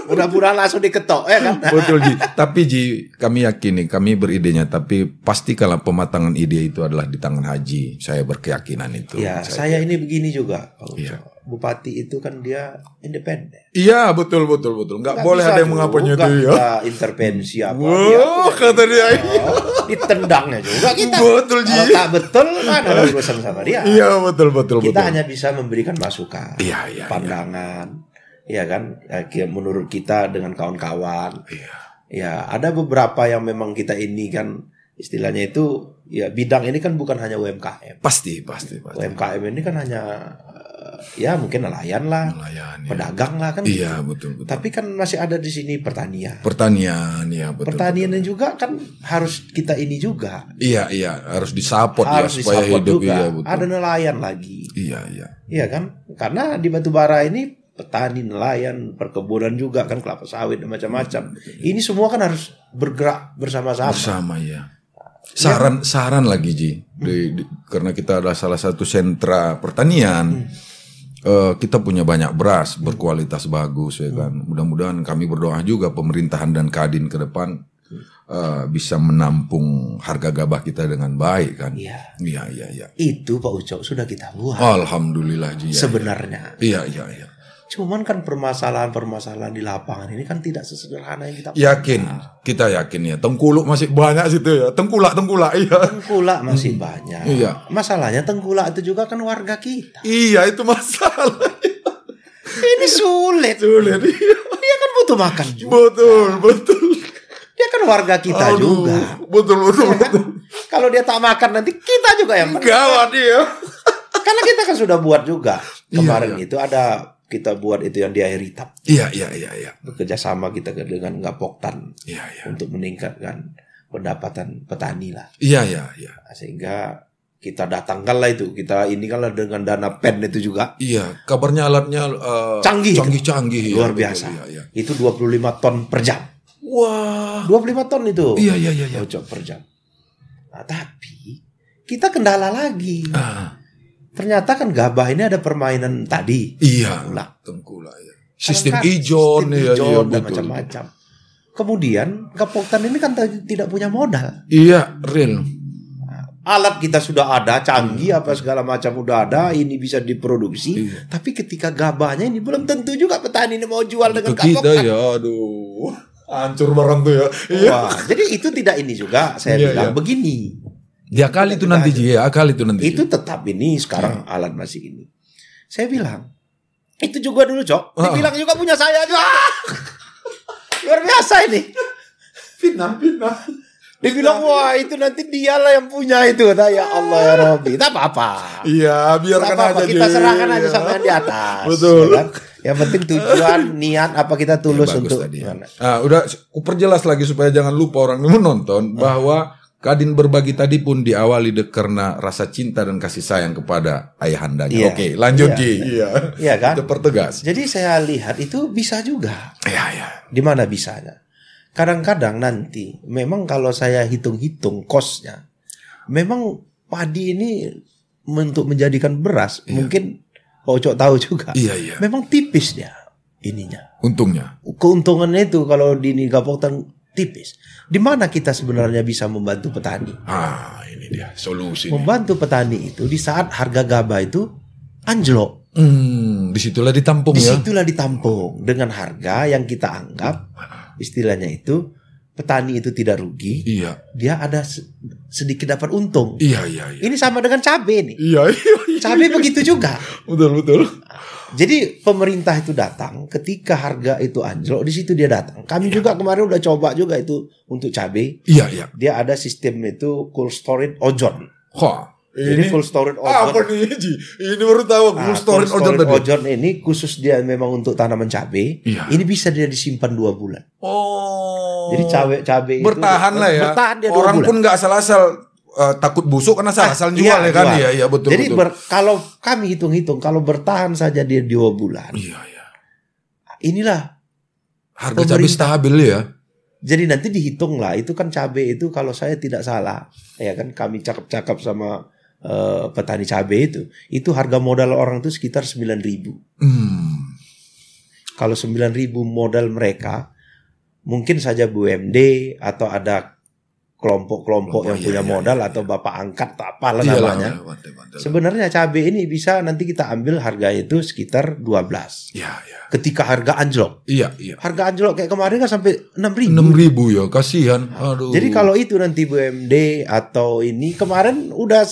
Mudah-mudahan langsung diketok, ya kan? Betul Ji. Tapi Ji, kami yakin nih, kami beridenya, tapi pasti kalau pematangan ide itu adalah di tangan Haji. Saya berkeyakinan itu. Ya, saya ini begini juga. Bupati itu kan dia independen. Iya, betul. Nggak boleh ada yang mengapanya itu ya. Nggak intervensi apa. Wah, kata dia. Ditendangnya juga kita. Betul Ji. Kalau tak betul, ada urusan sama dia. Iya, betul. Kita hanya bisa memberikan masukan, iya, pandangan. Iya kan, menurut kita dengan kawan-kawan. Iya. Ya, ada beberapa yang memang kita ini kan istilahnya itu ya bidang ini kan bukan hanya UMKM. Pasti. UMKM ini kan hanya ya mungkin nelayan lah, pedagang lah kan. Iya, gitu. betul. Tapi kan masih ada di sini pertanian, ya betul. Pertanian juga kan harus kita ini juga. Iya, harus disupport ya supaya hidup juga. Iya, betul. Ada nelayan lagi. Iya. Iya kan? Karena di batubara ini petani, nelayan, perkebunan juga kan, kelapa sawit dan macam-macam. Ini semua kan harus bergerak bersama-sama. Bersama ya. Saran lagi Ji, karena kita adalah salah satu sentra pertanian. Kita punya banyak beras berkualitas bagus ya kan. Mudah-mudahan kami berdoa juga pemerintahan dan Kadin ke depan bisa menampung harga gabah kita dengan baik kan. Iya. Itu Pak Ucok sudah kita buat. Alhamdulillah Ji. Sebenarnya. Iya. Cuman kan permasalahan di lapangan ini kan tidak sesederhana yang kita Kita yakin ya. Tengkulak masih banyak situ ya. Tengkulak iya. Tengkulak masih banyak. Iya. Masalahnya tengkulak itu juga kan warga kita. Iya, itu masalah. Ini sulit. Iya. Dia kan butuh makan juga. Betul. Dia kan warga kita juga. Betul. Kalau dia tak makan nanti kita juga yang gawat dia. Karena kita kan sudah buat juga. Kemarin itu ada kita buat itu yang di air hitam. Iya. Bekerja sama kita dengan Gapoktan. Iya. Untuk meningkatkan pendapatan petani lah. Iya. Sehingga kita datangkanlah itu. Kita ini kan dengan dana PEN itu juga. Iya, kabarnya alatnya canggih. Luar Luar biasa. Iya. Itu 25 ton per jam. Wah. 25 ton itu. Iya. Per jam. Nah, tapi kita kendala lagi. Ternyata kan gabah ini ada permainan tadi. Iya. Tengkulak ya. Sistem ijon dan macam-macam. Kemudian Gapoktan ini kan tidak punya modal. Iya, real. Alat kita sudah ada, canggih apa segala macam udah ada, ini bisa diproduksi. Tapi ketika gabahnya ini belum tentu juga petani ini mau jual dengan Gapoktan. Kita ya, aduh. Hancur barang tuh ya. Wah, jadi itu tidak ini juga saya bilang begini. Akal itu nanti. Itu tetap ini sekarang alat masih ini. Saya bilang itu juga dulu Cok. Dibilang juga punya saya juga. Luar biasa ini. Fitnah. Dia bilang, wah itu nanti dialah yang punya itu. Kata, ya Allah ya Rabbi, tak apa-apa. Iya, biarkan aja. Kita serahkan aja sama yang di atas. Betul. Ya kan? Yang penting tujuan, niat apa kita tulus untuk. Udah, ku perjelas lagi supaya jangan lupa orang yang menonton bahwa Kadin berbagi tadi pun diawali karena rasa cinta dan kasih sayang kepada ayahandanya. Iya. Oke, lanjut Ki. Iya kan? Kita pertegas. Jadi saya lihat itu bisa juga. Iya. Di mana bisanya? Kadang-kadang nanti memang kalau saya hitung-hitung kosnya, memang padi ini untuk menjadikan beras mungkin Pak Ucok tahu juga. Iya. Memang tipis dia ininya. Untungnya. Keuntungannya itu kalau di Gapotan tipis. Di mana kita sebenarnya bisa membantu petani? Ini dia solusi. Membantu petani itu di saat harga gabah itu anjlok. Disitulah ditampung ya. Disitulah ditampung dengan harga yang kita anggap istilahnya itu petani itu tidak rugi. Iya. Dia ada sedikit dapat untung. Iya. Ini sama dengan cabai nih. Iya. Cabai begitu juga. Betul. Jadi pemerintah itu datang ketika harga itu anjlok, di situ dia datang. Kami juga kemarin udah coba juga itu untuk cabai. Iya. Dia ada sistem itu cold storage ozon. Ini cold storage ozon. Apa nih Ji? Ini baru tahu cold storage ozon tadi. Ozon ini khusus dia memang untuk tanaman cabai. Iya. Ini bisa dia disimpan 2 bulan. Jadi cabai itu bertahan lah ya. Bertahan dia 2 Orang bulan. pun nggak asal-asal takut busuk karena asal jual ya kan. Iya, betul. Jadi kalau kami hitung-hitung kalau bertahan saja dia 2 bulan. Iya. Inilah harga cabai stabil ya. Jadi nanti dihitung lah, itu kan cabai itu kalau saya tidak salah, ya kan kami cakap-cakap sama petani cabai itu harga modal orang itu sekitar 9.000. Kalau 9.000 modal mereka, mungkin saja BUMD atau ada kelompok-kelompok yang punya modal atau bapak angkat atau apalah namanya. Sebenarnya cabai ini bisa nanti kita ambil harga itu sekitar 12. Iya. Ketika harga anjlok. Iya. Harga anjlok kayak kemarin kan sampai 6.000. 6.000 ya, kasihan. Aduh. Jadi kalau itu nanti BUMD atau ini kemarin udah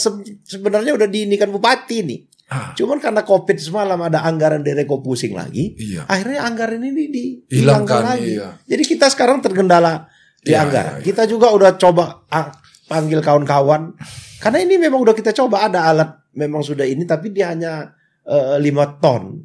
sebenarnya udah diinikan bupati nih. Cuman karena Covid semalam ada anggaran direko pusing lagi. Akhirnya anggaran ini dihilangkan lagi. Jadi kita sekarang tergendala di anggaran. Kita juga udah coba panggil kawan-kawan. Karena ini memang udah kita coba ada alat memang sudah ini tapi dia hanya 5 ton.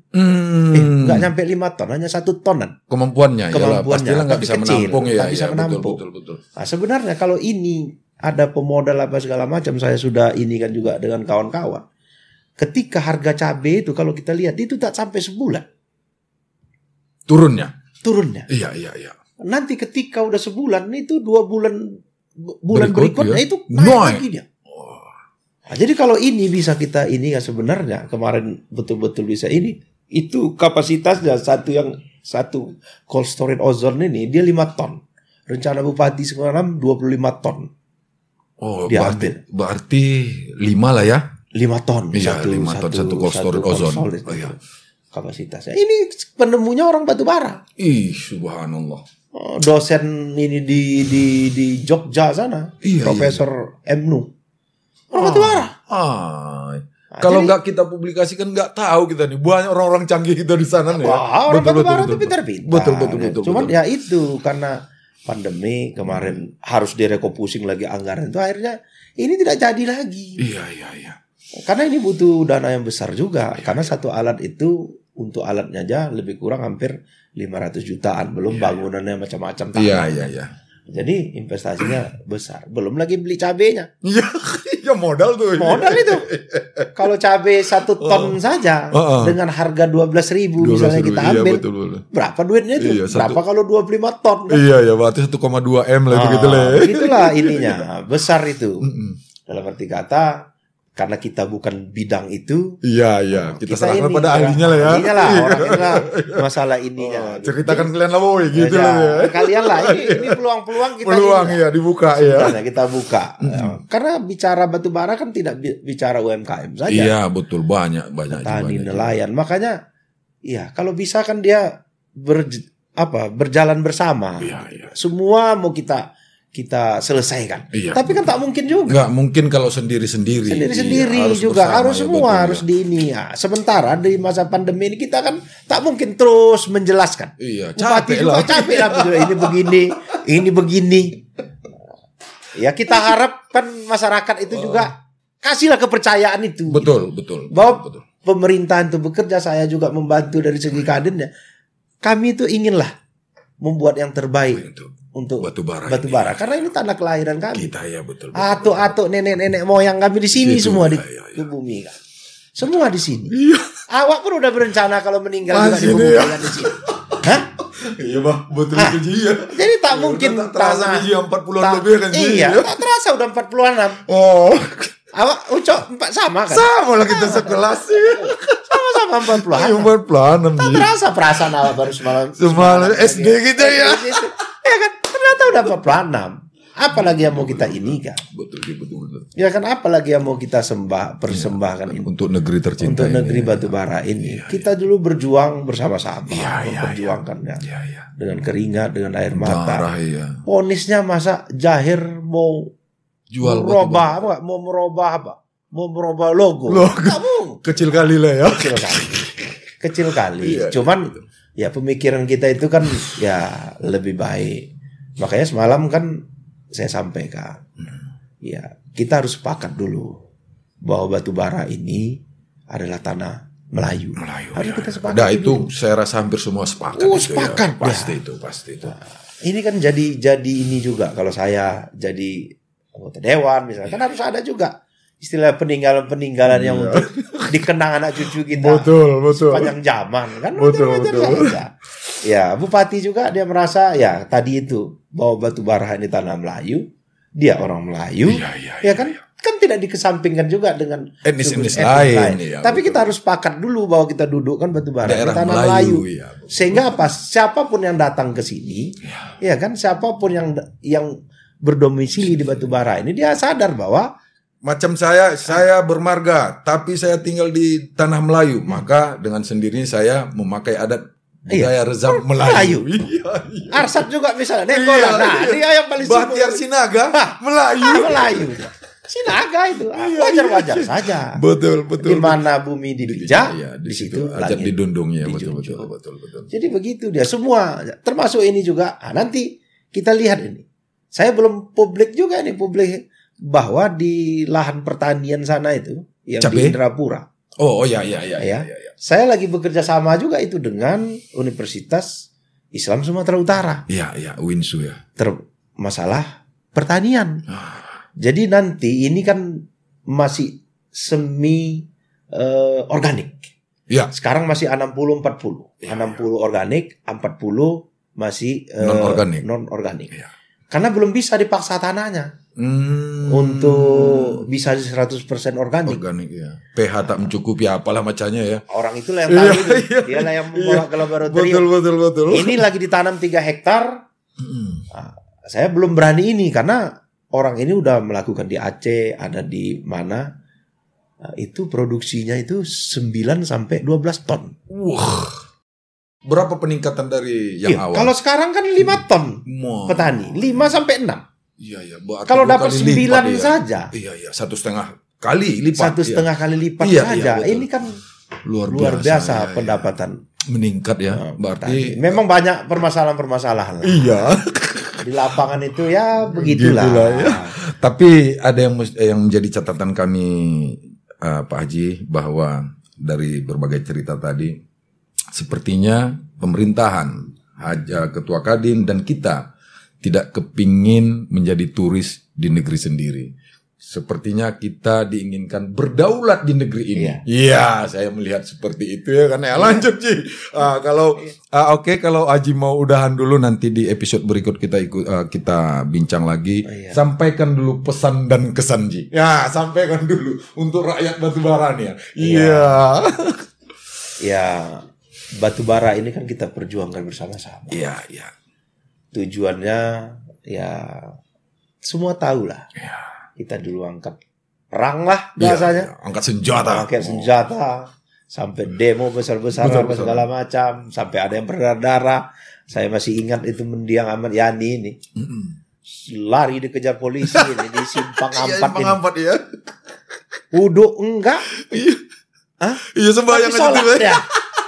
Nggak nyampe 5 ton, hanya 1 tonan. Kemampuannya pastilah nggak bisa menampung ya. Bisa menampung. Betul. Nah, sebenarnya kalau ini ada pemodal apa segala macam, saya sudah ini kan juga dengan kawan-kawan. Ketika harga cabai itu kalau kita lihat itu tak sampai sebulan. Turunnya. Iya. Nanti ketika udah sebulan itu 2 bulan berikutnya itu naik lagi dia. Nah, jadi kalau ini bisa kita ini ya sebenarnya kemarin betul-betul bisa ini itu kapasitasnya satu cold storage ozon ini dia 5 ton. Rencana Bupati sekarang 25 ton. Berarti 5 lah ya. 5 ton. Iya, 5 ton satu cold storage ozon. Kapasitasnya. Ini penemunya orang batubara. Subhanallah. Dosen ini di Jogja sana. Profesor Mnu. Orang batubara. Kalau nggak kita publikasikan nggak tahu kita nih banyak orang-orang canggih kita di sana nih. Orang batubara itu pintar-pintar. Betul. Cuman ya itu karena pandemi kemarin harus direko pusing lagi anggaran itu akhirnya ini tidak jadi lagi. Iya. Karena ini butuh dana yang besar juga. Karena satu alat itu untuk alatnya aja lebih kurang hampir 500 jutaan. Belum bangunannya macam-macam. Iya. Jadi investasinya besar. Belum lagi beli cabenya. Iya modal tuh. Modal itu. Kalau cabai 1 ton saja dengan harga 12.000 misalnya kita ambil. Betul. Berapa duitnya itu? Berapa kalau 25 ton? Kan? Iya, berarti 1,2 M lah itu Begitulah ininya. Besar itu. Dalam arti kata karena kita bukan bidang itu. Iya. Kita serahkan pada ahlinya lah ya. Ahlinya lah, orangnya masalah ininya. Ceritakan kalian lah boy, gitu lah ya. Kalian lah, ini peluang-peluang kita. Peluang ya, dibuka ya. Kita buka. Karena bicara batubara kan tidak bicara UMKM saja. Iya, betul banyak. Petani, nelayan. Makanya, kalau bisa kan dia berjalan bersama. Iya. Semua mau kita selesaikan. Tapi kan tak mungkin juga. Nggak mungkin kalau sendiri-sendiri. Sendiri-sendiri juga bersama, harus semua harus di ini. Sementara di masa pandemi ini kita kan tak mungkin terus menjelaskan. Iya, capek lah. Ini begini. Ya kita harapkan masyarakat itu juga kasihlah kepercayaan itu. Betul. Bahwa pemerintahan itu bekerja, saya juga membantu dari segi kadernya. Kami itu inginlah membuat yang terbaik untuk batu bara. Karena ini tanah kelahiran kami. Kita ya betul. Atuk-atuk nenek-nenek moyang kami di sini semua di bumi kan. Semua di sini. Awak pun udah berencana kalau meninggal juga di bumi di sini. Hah? Iya bah, betul itu Ji ya. Jadi tak mungkin terasa Ji 40-an lebih kan Ji. Iya, tak terasa udah 40-an. Oh. Awak Ucok sama kan? Sama lah kita sekelas sih. Sama 40-an. 40-an. Tak terasa perasaan awak baru semalam SD kita ya. Ya kan, ternyata udah 46. Apalagi yang mau kita ini kan? Betul. Ya kan, apalagi yang mau kita persembahkan ini untuk negeri tercinta, untuk negeri batubara ini. Kita dulu berjuang bersama-sama, memperjuangkannya dengan keringat, dengan air mata. Ponisnya masa Jahir mau merubah logo. Kamu kecil kali lah ya. Kecil kali. Cuman ya pemikiran kita itu kan ya lebih baik. Makanya semalam kan saya sampaikan, ya kita harus sepakat dulu bahwa batubara ini adalah tanah Melayu. Harus kita sepakat. Nah itu saya rasa hampir semua sepakat. Sepakat. Ya. Pasti itu. Nah, ini kan jadi ini juga kalau saya jadi anggota dewan misalnya, kan harus ada juga istilah peninggalan yang untuk dikenang anak cucu kita. Betul. Sepanjang zaman kan. Betul. Ya, Bupati juga dia merasa ya tadi itu bahwa batubara ini tanah Melayu, dia orang Melayu, ya kan? Kan tidak dikesampingkan juga dengan etnis lain. Ya, tapi kita harus sepakat dulu bahwa kita duduk kan batubara ini tanah Melayu. Sehingga apa? Siapapun yang datang ke sini, ya kan? Siapapun yang berdomisili di batubara ini dia sadar bahwa macam saya bermarga, tapi saya tinggal di tanah Melayu, maka dengan sendirinya saya memakai adat budaya rezam Melayu. Arsat juga misalnya Nenggolan. Nah, dia yang paling Bahtiar Sinaga Melayu. Sinaga itu wajar-wajar saja. Betul. Di mana bumi dipijak, di situ ajat didundung ya. Betul. Jadi begitu dia semua, termasuk ini juga. Nanti kita lihat ini. Saya belum publik bahwa di lahan pertanian sana itu yang di Indrapura. Oh ya. Saya lagi bekerja sama juga itu dengan Universitas Islam Sumatera Utara. Iya, UINSU ya. Masalah pertanian. Jadi nanti ini kan masih semi organik. Ya. Sekarang masih 60-40. 60 organik, 40 masih non organik. Ya. Karena belum bisa dipaksa tanahnya. Untuk bisa 100% organik ya. pH tak mencukupi apalah macamnya ya. Orang itulah yang tahu itu. Dialah yang membawa ke laboratorium. Betul. Ini lagi ditanam 3 hektar. Nah, saya belum berani ini karena orang ini udah melakukan di Aceh, ada di mana. Nah, itu produksinya itu 9 sampai 12 ton. Wah. Berapa peningkatan dari yang awal? Kalau sekarang kan 5 ton petani, 5 sampai 6. Iya. Kalau dapat 9 saja. Iya. 1,5 kali lipat. 1,5 kali lipat saja. Ini kan luar biasa pendapatan. Meningkat ya. Berarti memang banyak permasalahan. Iya. Di lapangan itu ya begitulah. Ya. Tapi ada yang menjadi catatan kami Pak Haji, bahwa dari berbagai cerita tadi sepertinya pemerintahan, Ketua Kadin dan kita tidak kepingin menjadi turis di negeri sendiri. Sepertinya kita diinginkan berdaulat di negeri ini. Iya, saya melihat seperti itu ya kan. Lanjut Ji. Kalau Haji mau udahan dulu, nanti di episode berikut kita bincang lagi. Sampaikan dulu pesan dan kesan Ji. Ya, sampaikan dulu untuk rakyat batubara nih ya. Iya. Ya, batubara ini kan kita perjuangkan bersama-sama. Iya. Tujuannya ya semua tahu lah. Kita dulu angkat perang lah biasanya. Angkat senjata. Sampai demo besar-besaran segala macam. Sampai ada yang berdarah. Saya masih ingat itu mendiang Ahmad Yani ini. Lari dikejar polisi ini di Simpang Ampat ini. Ya. Wudhu enggak? Iya sembahyang aja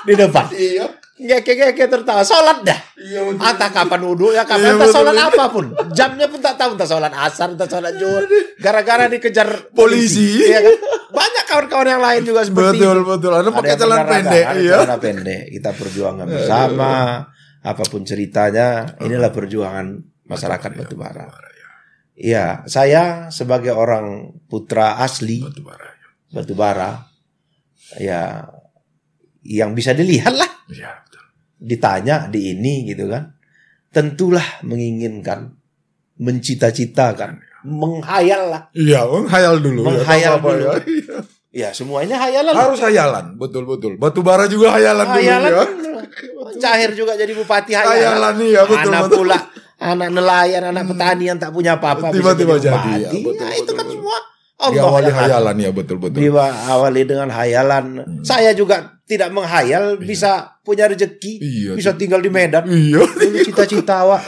di depan. Iya. ngeke tertawa, sholat dah. Iya, betul. Entah kapan wudhu ya, kapan entah sholat apapun. Jamnya pun tak tahu, entah sholat asar, entah sholat zuhur. Gara-gara dikejar Polisi. Iya kan? Banyak kawan-kawan yang lain juga seperti Betul. Ada pakai celana pendek. Iya. Celana pendek. Kita perjuangan bersama. Apapun ceritanya, inilah perjuangan masyarakat Batubara. Iya, saya sebagai orang putra asli Batubara, ya yang bisa dilihat lah. Iya, betul. Ditanya di ini gitu kan. Tentulah menginginkan, mencita-citakan, menghayal lah. Iya, menghayal dulu. Menghayal ya, dulu. Ya. Ya, semuanya hayalan. Harus hayalan, betul. Batubara juga hayalan dulu ya. Cahir juga jadi bupati hayalan. Hayalan iya, betul. Anak pula, anak nelayan, anak petani yang tak punya apa-apa Tiba-tiba bisa jadi. bupati. Ya, betul, Itu kan betul. semua Allah Diawali yang hayalan ya, betul. diawali dengan hayalan. Saya juga tidak menghayal bisa punya rezeki, Iya, bisa tinggal di Medan. Iya. Dulu cita-cita wah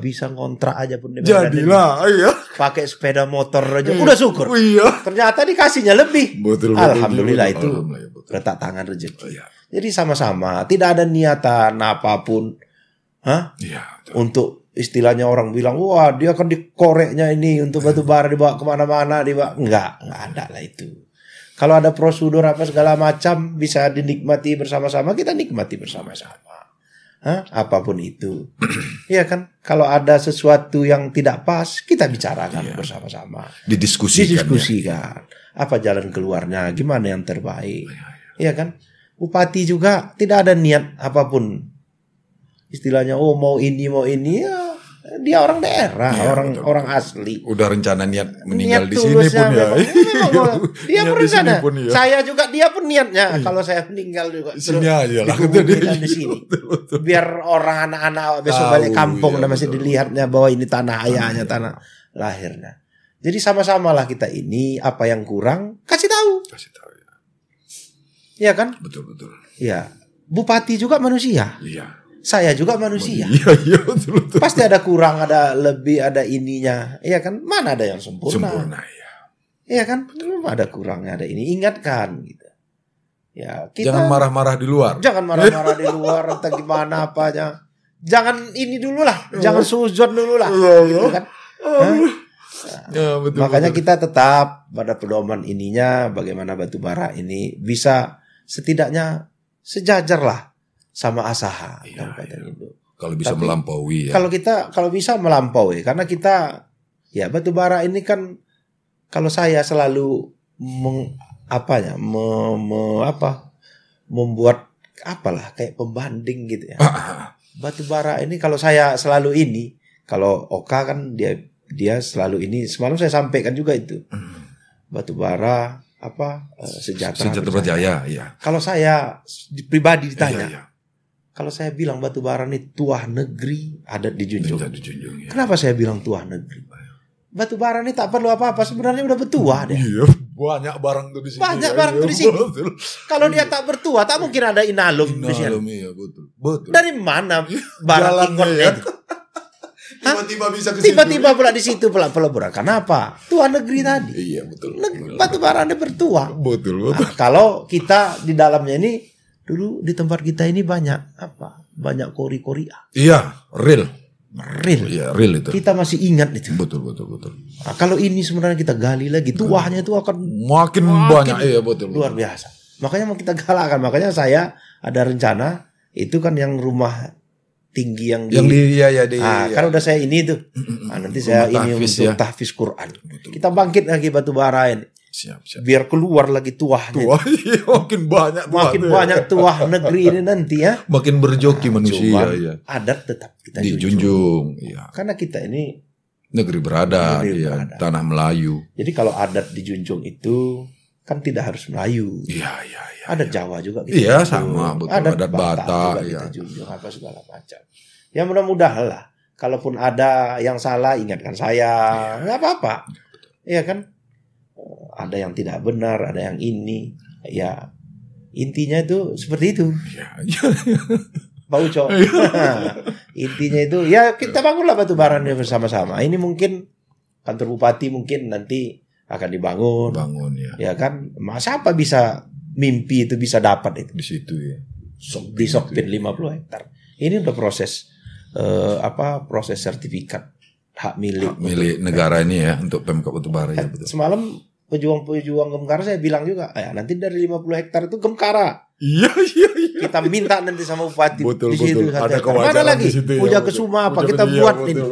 bisa ngontrak aja pun di Medan. Jadilah, iya. Pakai sepeda motor aja udah syukur. Iya. Ternyata dikasihnya lebih. Betul. Alhamdulillah betul. itu Alhamdulillah, betul. letak tangan rezeki. Iya. Jadi sama-sama, tidak ada niatan apapun, Iya. Betul. untuk istilahnya orang bilang, wah dia kan dikoreknya ini untuk batubara dibawa kemana-mana, enggak ada lah itu. Kalau ada prosedur apa segala macam bisa dinikmati bersama-sama, kita nikmati bersama-sama. Apapun itu, ya kan. Kalau ada sesuatu yang tidak pas, kita bicarakan bersama-sama, didiskusikan. Apa jalan keluarnya, gimana yang terbaik, ya kan. Bupati juga tidak ada niat apapun. Istilahnya, mau ini ya, dia orang daerah, orang asli. Udah rencana niat meninggal Niat di sini pun ya. Dia Niat berencana. di sini pun ya. Saya juga dia pun niatnya kalau saya meninggal juga. Sini aja lah. Dikuburkan di sini. Biar orang anak-anak besok Tahu, balik kampung iya, dan masih betul. dilihatnya bahwa ini tanah ayahnya, tanah lahirnya. Jadi sama-sama lah kita ini, apa yang kurang kasih tahu. Kasih tahu ya. Iya kan? Betul. Iya. Bupati juga manusia. Iya. Saya juga manusia. Iya, betul. Pasti ada kurang, ada lebih, ada ininya. Iya kan? Mana ada yang sempurna? Sempurna ya. Iya kan? Belum ada kurangnya, ada ini. Ingatkan gitu. Ya, kita Jangan marah-marah di luar. Jangan marah-marah di luar entah gimana apanya. Jangan ini dulu lah, jangan suzon dulu lah. Gitu kan? Ya, betul. Makanya kita tetap pada pedoman ininya, bagaimana batubara ini bisa setidaknya sejajar lah sama Asahan Kabupaten Induk. Kalau bisa Tapi, melampaui ya. Kalau bisa melampaui, karena kita ya batubara ini kan, kalau saya selalu membuat apalah kayak pembanding gitu ya. Batubara ini kalau saya selalu ini, kalau Oka kan dia selalu ini, semalam saya sampaikan juga itu. Batubara sejahtera berjaya ya. Kalau saya pribadi ditanya, Iya. kalau saya bilang batubara ini tuah negeri, adat dijunjung. Ya. Kenapa saya bilang tuah negeri? Batubara ini tak perlu apa-apa, sebenarnya udah bertuah deh. Iya, banyak barang tuh di sini. Banyak barang tuh di sini. Betul. Kalau dia tak bertuah, tak mungkin ada inalum di sini. Iya, betul. Dari mana barang Jalannya ingonnya ya. itu? Tiba-tiba bisa ke Tiba-tiba pula di situ pelaburan. Kenapa? Tuah negeri tadi. Iya, betul. Batubara ini bertuah. Betul. Nah, kalau kita di dalamnya ini, dulu di tempat kita ini banyak banyak kori-koria. Iya, real. Real. Iya, real itu. Kita masih ingat itu. Betul. Nah, kalau ini sebenarnya kita gali lagi, tuahnya itu akan Makin banyak, iya betul. luar biasa. Makanya mau kita galakkan. Makanya saya ada rencana itu kan yang rumah tinggi yang kan udah saya ini tuh. Nanti saya ini tahfiz, untuk ya. tahfiz Quran. Betul. Kita bangkit lagi batubara ini. Siap. Biar keluar lagi tuahnya. Wah, iya, makin banyak Tuah negeri ini nanti ya. Makin berjoki manusia Cuman ya. adat tetap kita Dijunjung, iya. Karena kita ini Negeri beradat, Negeri iya. beradat. Tanah Melayu. jadi kalau adat dijunjung itu kan tidak harus Melayu. Iya. Adat Jawa juga kita Iya, junjung. sama, betul. Adat Adat Batak Batak, juga iya. kita junjung apa segala macam. Ya mudah-mudahan lah. Kalaupun ada yang salah ingatkan saya, nggak apa-apa. Iya kan? Ada yang tidak benar, ada yang ini. Ya intinya itu seperti itu. Iya. Pak Uco. Intinya itu ya kita bangunlah batubara bersama-sama. Ini mungkin kantor bupati mungkin nanti akan dibangun. Bangun ya. Ya kan? Siapa bisa mimpi itu bisa dapat itu. Di situ ya. Sopin 50 hektar. Ini udah proses proses sertifikat hak milik negara ini ya untuk Pemkab Batubara ya betul. Semalam pejuang Gemkara saya bilang juga, ya nanti dari 50 hektar itu Gemkara. Iya. Kita minta nanti sama bupati betul, di situ. Ada mana lagi? Puja ya, Kesuma apa kita buat ini?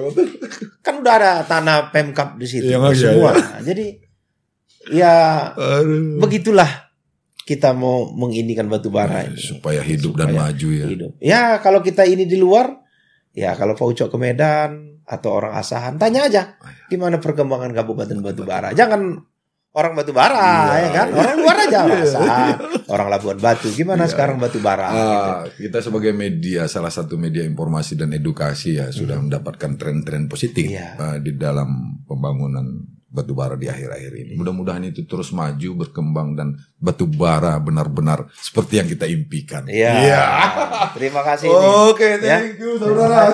Kan udah ada tanah Pemkab di situ semua. Iya. Jadi ya begitulah kita mau menginikan batubara ini supaya hidup dan maju ya. Hidup. Ya kalau kita ini di luar, ya kalau Pak Ucok ke Medan atau orang Asahan tanya aja gimana perkembangan Kabupaten Batubara. Jangan orang Batubara ya kan, orang luar aja orang Labuan Batu gimana sekarang Batubara. Gitu. Kita sebagai media, salah satu media informasi dan edukasi ya sudah mendapatkan tren-tren positif di dalam pembangunan batubara di akhir-akhir ini. Mudah-mudahan itu terus maju, berkembang dan batubara benar-benar seperti yang kita impikan. Iya. Terima kasih. Oke, thank you saudara.